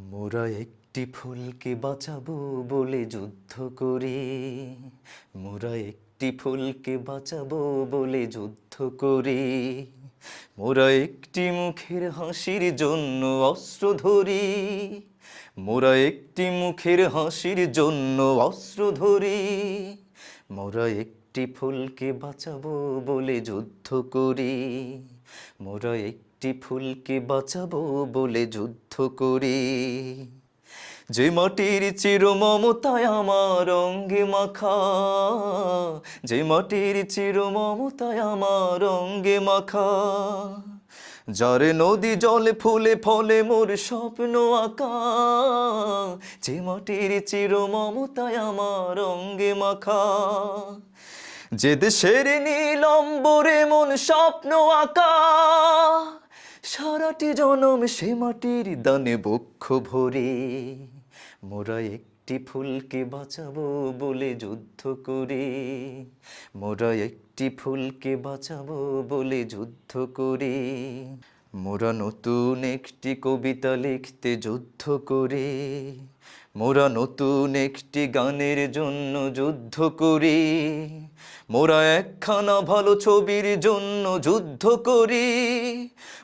মোরা একটি ফুলকে বাঁচাবো বলে যুদ্ধ করি। মোরা একটি ফুলকে বাঁচাবো বলে যুদ্ধ করি। মোরা একটি মুখের হাসির জন্য অস্ত্র ধরি। মোরা একটি মুখের হাসির জন্য অস্ত্র ধরি। মোরা একটি ফুলকে বাঁচাবো বলে যুদ্ধ করি। মোরা একটি ফুলকে বাঁচাবো বলে যুদ্ধ করি। যে মাটির চির মমতায় আমার অঙ্গে মাখা, যে মাটির চির মমতায় আমার অঙ্গে মাখা, যার নদী জলে ফুলে ফলে মোর স্বপ্ন আঁকা। যে মাটির চির মমতায় আমার অঙ্গে মাখা, যে দেশের নীল অম্বরে মন স্বপ্ন আঁকা। সারাটি জনম সে মাটির দানে বক্ষ ভরে। মোরা একটি ফুলকে বাঁচাবো বলে যুদ্ধ করি। মোরা একটি ফুলকে বাঁচাবো বলে যুদ্ধ করি। মোরা নতুন একটি কবিতা লিখতে যুদ্ধ করি। মোরা নতুন একটি গানের জন্য যুদ্ধ করি। মোরা একখানা ভালো ছবির জন্য যুদ্ধ করি।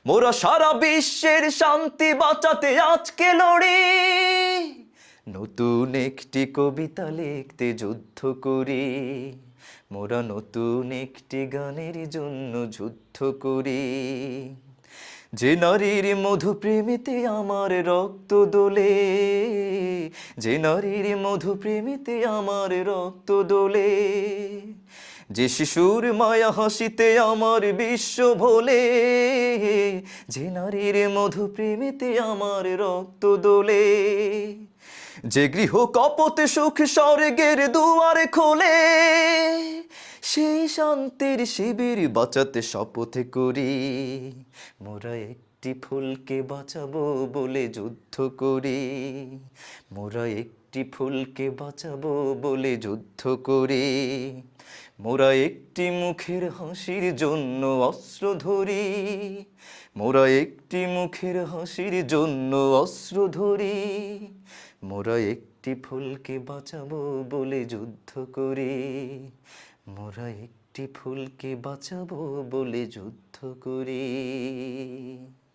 মোরা সারা বিশ্বের শান্তি বাঁচাতে আজকে লড়ি। নতুন একটি কবিতা লিখতে যুদ্ধ করি। মোরা নতুন একটি গানের জন্য যুদ্ধ করি। যে নারীর মধু প্রেমেতে আমার রক্ত দোলে, যে নারীর মধু প্রেমেতে আমার রক্ত দোলে, যে শিশুর মায়া হাসিতে আমার বিশ্ব ভোলে, যে নারীর মধু প্রেমেতে আমার রক্ত দোলে, যে গৃহ কপতে সুখ স্বর্গের দুয়ার খোলে, সেই শান্তির শিবির বাঁচাতে শপথ করি। মোরা একটি ফুলকে বাঁচাবো বলে যুদ্ধ করি। মোরা একটি ফুলকে বাঁচাবো বলে যুদ্ধ করি। মোরা একটি মুখের হাসির জন্য অস্ত্র ধরি। মোরা একটি মুখের হাসির জন্য অস্ত্র ধরি। মোরা একটি ফুলকে বাঁচাবো বলে যুদ্ধ করি। মোরা একটি ফুলকে বাঁচাবো বলে যুদ্ধ করি।